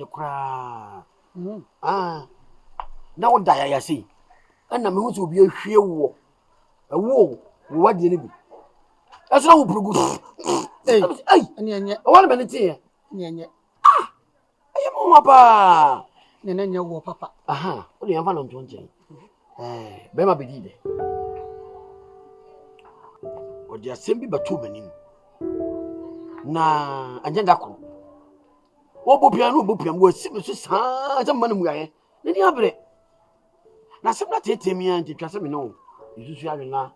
the cra. Now die, I see. And I'm going to be a sheer war. A war, what did it be? That's not good. Hey, and one minute here. I am papa. Nene wo papa. Aha, only am on 20. Berma Bediide. Or the assembly but 2 men. Na agenda ko. Wo bopian wo sibe so saa man mu aye. Ne ni abre. Na sem na tete mi an twa se me no. Isusu adwena.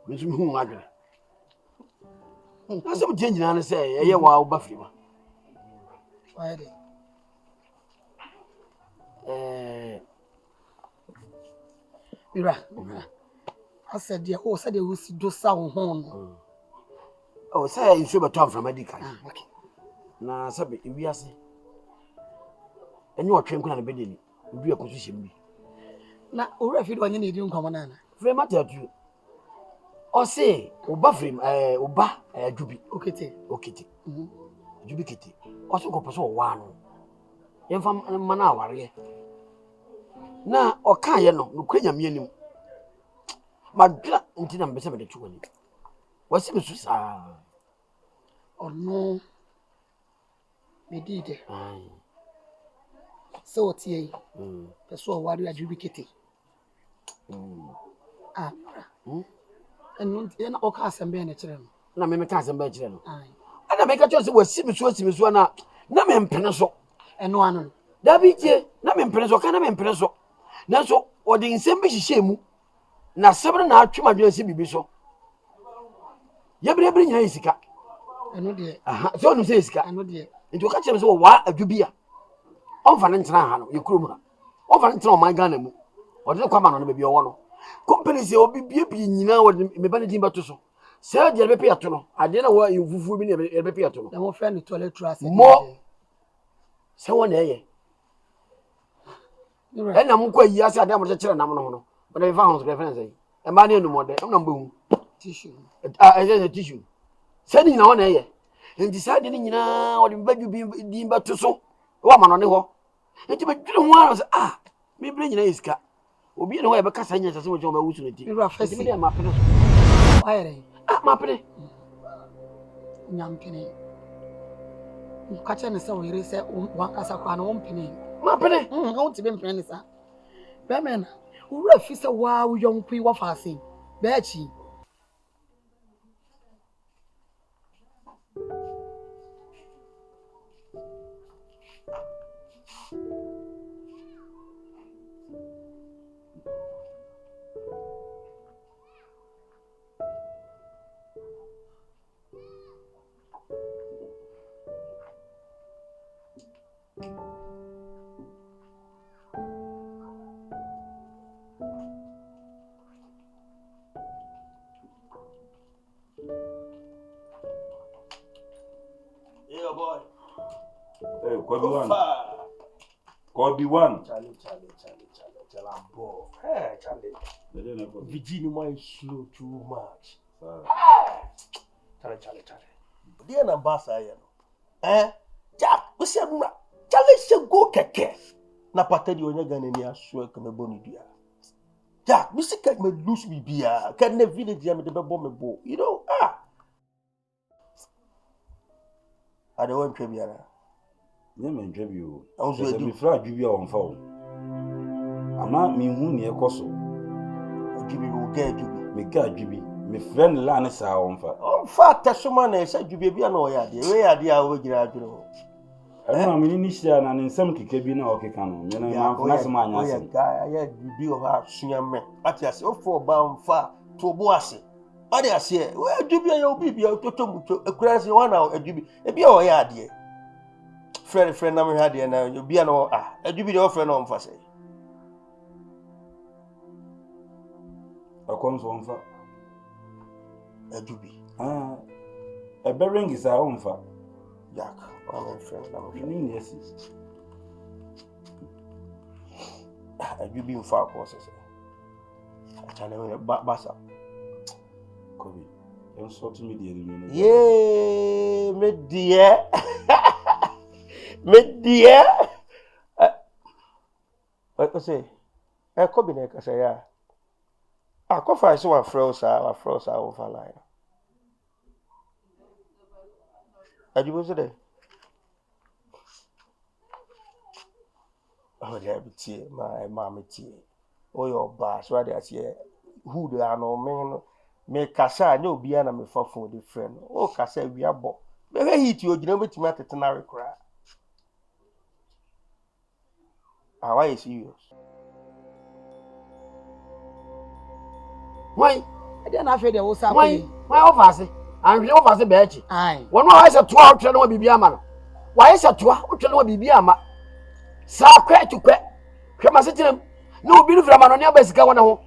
Me so hu adwena. Na sem tie nyina ne se eye wa wo ba firi ma. Why dey? Mira. I said the who said they will do sound home. Oh, say you should be tom from medical. Okay. Na sabe iwiase. Enyo otwe nkuna na bedeni. Obi akosu hyem. Na owura fi do anye na edi nkomo na na. Frame atatu. O say oba frame oba adubi. Okete. Adubi kete. O so ko poso wa no. Yemfa mana aware. Na o kan ye no kwanya mianim. Madra ntina mbese bede tuwani. Wasi be susa. Oh no. Bediide. So tie. Peso wari adubi kete. And no na oka asembe na kire no. Na me ka asembe kire no. Ana me ka cho se wasi be so na me mpene so. Eno anu. Da bi tie na me mpene so ka na me mpene so. Na so odi nsem be hihye mu. Na sebre na atwema dwen se bibi so. Yebre nyina isika. Eno de. Aha, so no se isika. Eno de. Nti o ka kire me so wa adubi a. Onfa ne ntena ha no, ye kurom ha. Onfa ne ntena o man Ghana mu. O de kwa ma no be wo no. Company se obi bie nyina wo me ba ne din ba to so. Se de be pe ato no. Ade na wo fufu bi ne be pe ato no. Na mo friend toilet trust. Mo. Se wo na eye. E na mo kwa yi ase ade mo kire na mo no no. But if I was reference, a man in the mother, I'm not boom. Tissue. A tissue. Sending on a year. And deciding in or in bed you be but to so. Woman on the wall. And you don't want to me bring in a car. Will be no way because I just what you're using it. You are first me, my penny. Why? My penny. Young penny. Catching so we say one casakwan penny. My penny. I want to be penny, sir. Bemen. Ura fi se wa wo yon pui wa fa se be chi boy. Hey, Kobe one. Charlie. I'm bored. Hey, Charlie. Virginia is slow too much. Charlie. Dear ambassador, Jack, we say, Charlie should go keke. Na patedi onye gane ni aswe kame boni dia. Jack, we say can me lose me bia. Can ne village ya me de bomb me bo. You know, I don't want to be here. You may drive you. I was ready to fly you on phone. I'm not me who near Cosso. Jimmy will get to me. Me Jimmy. Me friend Lannis are on fire. Oh, fat Tasman said you be a no idea. Where are the hour you I'm an initial and in some cabin or Kikano. You know, that's my guy. I had you be of our senior man. At your so for bound far to Boissy. I say, where do you be a crazy 1 hour? A be all idea. Friend, I'm had here now. You be an hour. A do be your friend on for say. A comes on for a duby. A bearing is our own for Jack. One friend, I'm yes. A duby in far courses. I tell you, Bassa. Kobe, don't sort me the yeah, me dear. I say, I come in a say, yeah. I come find someone froze over line. And you was there. Oh, there be tea, my mammy tea. Oh, your boss, right there, see, who they are no man. Me kasa no bia na me fa phone de friend. Oh, kasa we abo. Me hit you, you know, me to tetana cry. Ah, why is serious? Why? I didn't have the what's Why office? And we office be echi. Aye. One no I say to out no bibia ma no. Why say to out no bibia ma. Sa kwa to kwa. Hwe ma setirem. No obi no fra ma no ne abasika wona ho.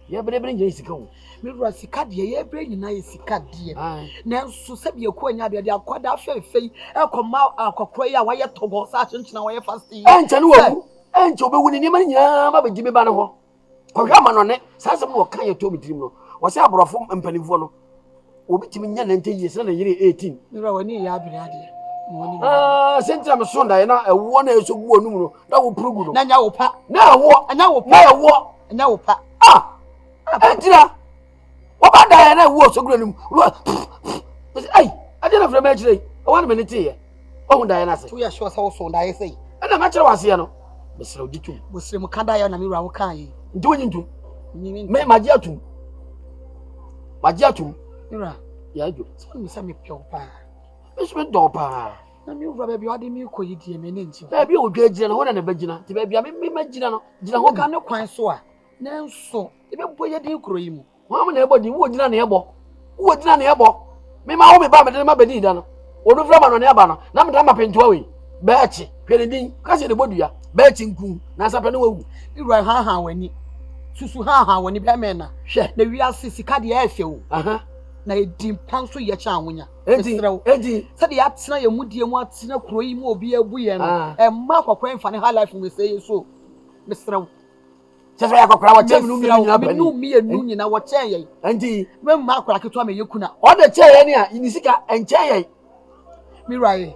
Ye bere nje sika ho. Me ru sika de ye bre nyina ye sika de. Na nso se bi ekọ nya de akwada afefe ekoma akokoro ya waye togo sa chenchena waye fasting. Enche no wu. Enche obewu ni ma nyina ma beji me ba no ho. Hwe ma no ne sa asem no kan ye to mi tirim no. Wo se aborofo mpanifo no. Obi timi nya 90 years na yere 18. Me ru woni ya abire ade. Sentra me sonda na ewo na eso gu onum no. Da wo progu no. Na nya wo pa. Na ewo. Anya wo pa. Na ewo. Anya wo pa. Entra. Oba da na ewo so gu onum. Ai, ade na fra me chire. O wan me ne tie. O hu da na se. Tu ya sure so so da ye sei. Na ma chire wase no. Mesra oditum. Bosire mu kada ya na me ru awo kan yi. Nti wonyi ntum. Me maji atum. Maji atum. Ira. Ya jo. So mi sa me pio pa. Me do pa. Na mi ru ba bi ade mi ko yi die me ne nti. Ba bi o dwa gina no wona na ba gina. Ti ba bi me magina no. Gina ho ka ne kwan so a. Na nso. E be boye de kuro yi mu. Wa mo na ebo di wo gina na ebo. Wo gina na ebo. Me ma wo me ba me de ma bedi da no. Onu fra ma no ne aba no. Na me da ma pentuwa we. Ba echi. Hwede din. Ka se de bodua. Ba echi nku. Na sa pe no wawu. Iru ha wani. Susu ha wani be me na. Hwe na wi asisi ka de efe wo. Na edi pan so ye cha anwonya. Edi. Said ya tena ye mudie mu atena kuro yi mu obi abu ye no. Emma kwakwa mfa ne high life we say so. Mesrew. Sese ya kwakwa wa chem nu mi nyina ba. Nu mi enu nyina wo chen ye. Enti me mma akwara keto me yekuna. O de chen ye ne a ini sika enchen ye. Mi rai.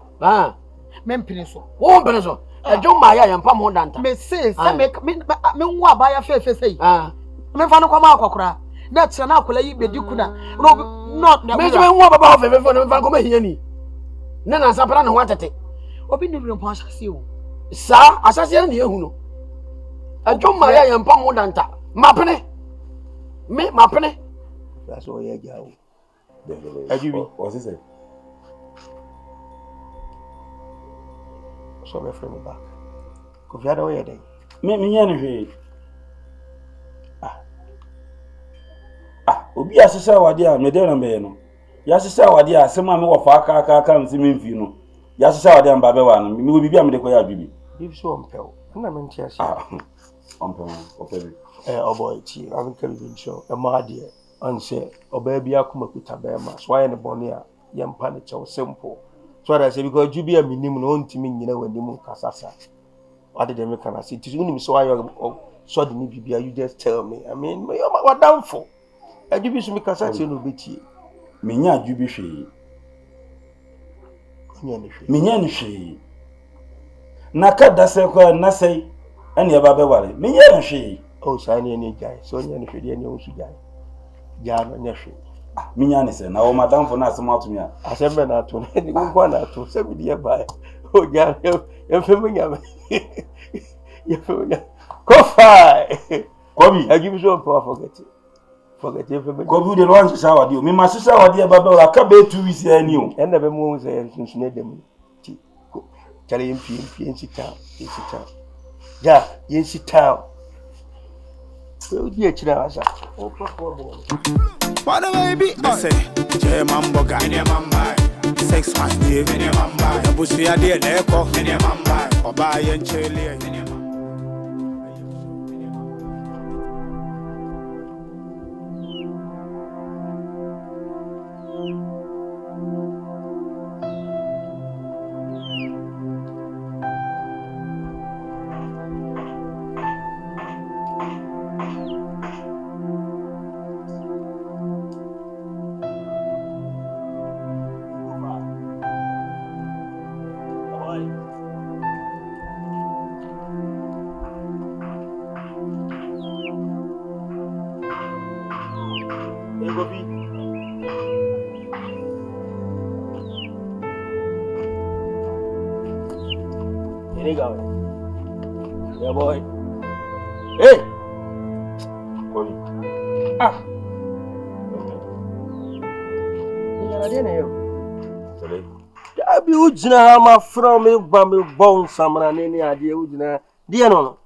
Me mpene so. Wo mpene so. Ejo ma ya yempa mo danta. Me say se me nwu abaya fefe sei. Me fa no kwa ma akwakora. Na tira na akola yi bedi kuna. Not me so nwu baba fefe no me fa ko ma hiya ni. Na na sapra ne ho atete. Obi ne bi mpo asase o. Sa asase ne ehu no. Ejo ma ya yempa mo danta. Mapene. Me mapene. That's all you get. Ajubi. What's he say? So my friend back. Kofi ada we dey. Me nya ne hwe. Obi asesa wade a me dey na me no. Ya asesa wade a sema me wo fa aka mti me mfi no. Ya asesa wade a mba be wa no. Me wo bibi a me dey koya Ajubi. If so ompel. Na me ntia se. Ompel. Opebi. Oboy chi. I'm can be sure. E ma de. Anse oba bia akoma kuta be ma. So aye ne bone a yempa ne chew simple. So that I say because Ajubi a minim no ntimi nyina wanimu kasasa. What did they make an say? Tis unim so ayo so the bibia you just tell me. I mean, what down for? Ajubi so me kasa che no betie. Me nya Ajubi hwe. Me nya ne hwe. Na ka da se ko na sei ene ba be ware. Me nya ne hwe. Oh, sai ne ne jai. So nya ne hwe de ne o su jai. Ja no nya hwe. Me nya ne se na o madam for na asem atumi a. Asembe na to ne di ko na to se bi de ba. Oh, ja e fe me nya. Ya fe me nya. Ko fai. Kobi. Ajubi so forget it. Forget it for me. Kobi de launch shower di. Me ma sisa wade ba be wara ka be 2 weeks ani o. En na be mo se sunsun dem. Ti. Chale mpie nsita. Ja, yensita. So di chira asa. O papa bo. What a baby, I say, J-Man Boga, in your mamba, 6 months, in your mamba, the bush, I did echo, in your mamba, or buy and chili, in your nigga. Yeah, boy. Hey! Kobi. Nigga, I didn't know. Today. I be ujina ma from me bone samana nini idea ujina. Dear no.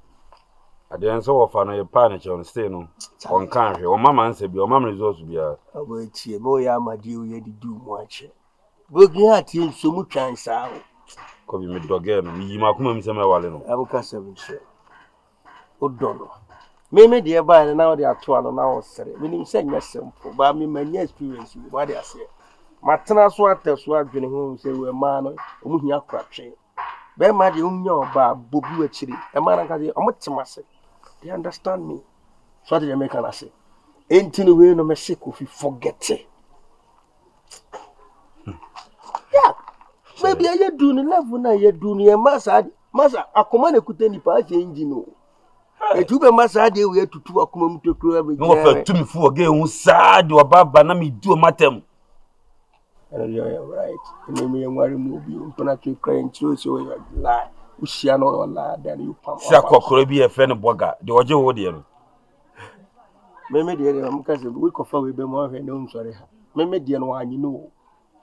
Ade nso wo fa no ye pa na che on stay no. On kan hwe. O mama nse bi, o mama results bi a. Abo tie mo ya amadi o ye di du mo ache. Bogi ati nso mu twan saa. Kobi me doge no, mi yima kuma mi se me wale no. Abuka 7 share. Odono. Me de ba na o de ato ano na o sere. Me nim se nya simple, ba me manya experience bi ba de ase. Matena so ateso adwene ho se we ma no, omu hia kwatwe. Be ma de onya oba bobi wachiri. E ma na ka de omotemase. They understand me. So they make an say. Ain't no way no me sick if you forget it. Yeah. Maybe I do the level na you do near massa akoma na kuta ni pa change no. E tu be massa de we tutu akoma mu tokro be. No fa tu mi fu oge hu saa de obaba na mi du matem. You're right. And me worry move you mpana to crying through so you lie. Ushia no lie then you pam. Sia kokoro bi e fe ne borga. De oje wo de no. Meme de am ka se we kofa we be mo hwe no nsore ha. Meme de no anyi no.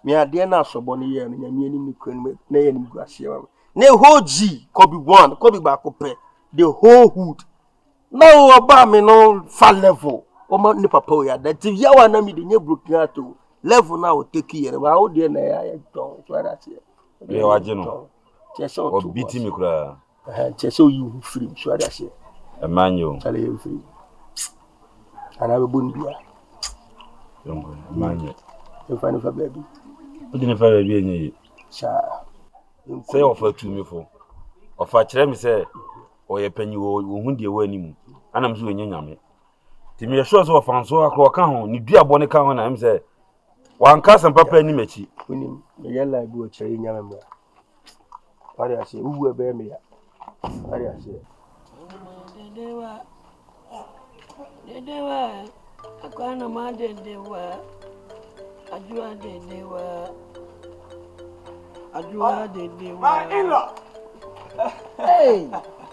Me ade na asobo ne ye no nyame ani mi kwan na ye ni guase wa. Ne hoji could be one, could be back up the whole hood. Now oba me no far level. O ma ni papa ya that ya wa na mi de nye broken out level now take here. Wa o de na ya don so that here. Ye wa je no. Cheso O biti mi kura. Cheso you free so that here. E manyo. Tell you free. Ana be bun bia. Yongo, manyo. You find for baby. O di ne fa baby enye. Cha. Say offer to me for. Offer kire mi say o ye panyi wo hu de wo animu. Ana mso enye nyame. Ti me sure so offer so akro ka ho ni dua bone ka ho na em say wan ka san papa ni machi. Unim me yalla bi o kire nyame mra. Ari ase uwu be me ya. Ari ase. Dedewa. Akwana ma dedewa. Ajua dedewa. Ajua dedewa. My in-law. Hey,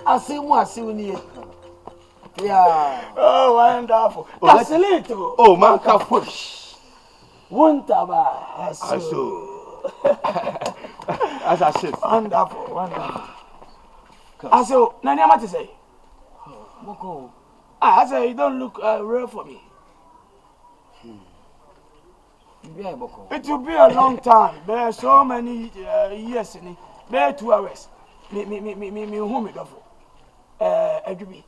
asimu ni. Yeah. Oh, wonderful. Casalito. Oh, man, push. Wuntaba. Aso. As I said. Wonderful, wonderful. Aso, nani amati say? Boko. I say you don't look real for me. It will be a long time. There are so many years in it. There are 2 hours. Me home it off. Agree.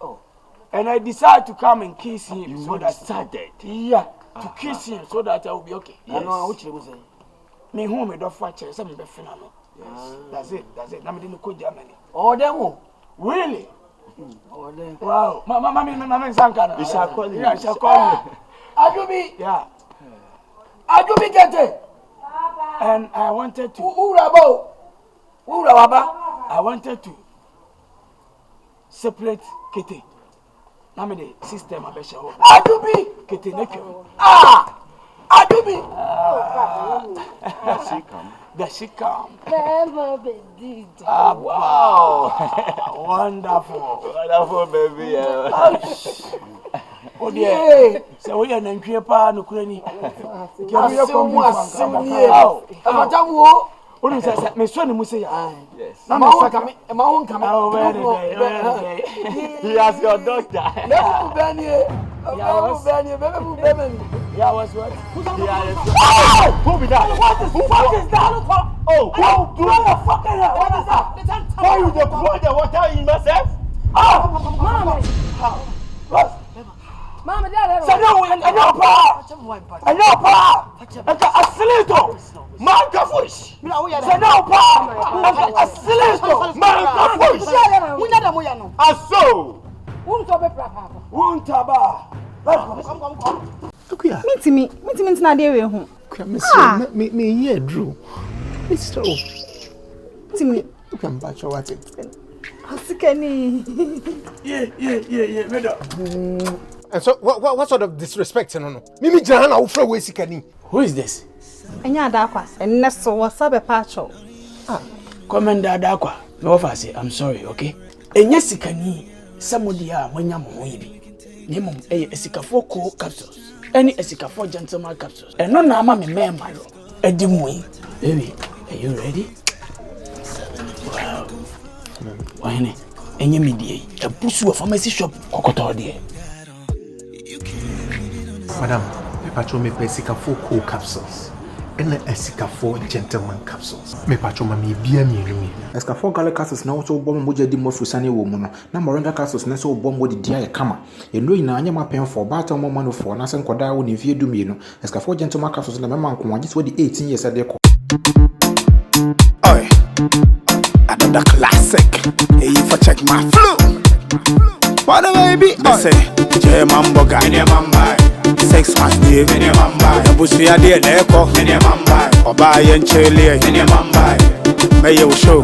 Oh. And I decided to come and kiss him. You so decided? Yeah, to kiss him so that I will be okay. I know what you was saying. Me home it off. Some be final. Yes. That's it. Now me didn't go Germany. Oh, them. Really? Oh, them. Wow. Mama Sankana. You shall call me. Yeah, shall call me. Ajumi. Yeah. Ajumi get it. And I wanted to. Urabo. I wanted to separate Kete. Now me the system of Besha. Ajumi. Kete nekyo. Ajumi. The she come. Berma Bediide. Wow. Wonderful. Wonderful, baby. Oh dear. So we are nantwie pa no kurani. Afatamu. Onu say me so ne mu say ya. Yes. Na Ma me won saka kame. Ma won kame. Oh, very. He has your doctor. Lefu benie. Lefu benie. Bebe bebe. Yeah, what's what? Who be that? What is that? Oh, Who do the fucking hell? What is that? why you dey pour the water in myself? Mama. What? Mama, dad. Say no, I know pa. Asilito. Man ka fush. Say no pa. Asilito. Man ka fush. Aso. Wuntaba. Look here. Meet na dey we ho. Me here Drew. Mr. Timi. You can batch what it. Asikani. Yeah, madam. And so what sort of disrespect no? Mimi jana wo fra we sikani. Who is this? Enya adakwa. Enne so wasabe pacho. Commander Adakwa. No offense, I'm sorry, okay? Enya sikani somebody a manya mo yibi. Nemo esikafo cool capsules. Any esikafo gentleman capsules. And no na ama me member. Edimwe. Baby, are you ready? Wow. Why enye medie. A pusu a pharmacy shop kokoto there. Madam, Pacho me esikafo cool capsules. And esikafo gentleman capsules. Me Pacho mami bia mi. Escafo garlic capsules na also bomb moja di mofusane wo mu no. Na moringa capsules na so bomb di dia e kama. Eno ina anya mapen for bata mo manu for na se nkoda wo ne vie dumie no. Escafo gentleman capsules na mema nko agisi wo di 18 years ade ko. Oi. Another classic. Hey, if I check my flow. What baby? I say, J-Man borga. Sex man, yeah. The bussy idea, they call. Oba yen chili. May you show.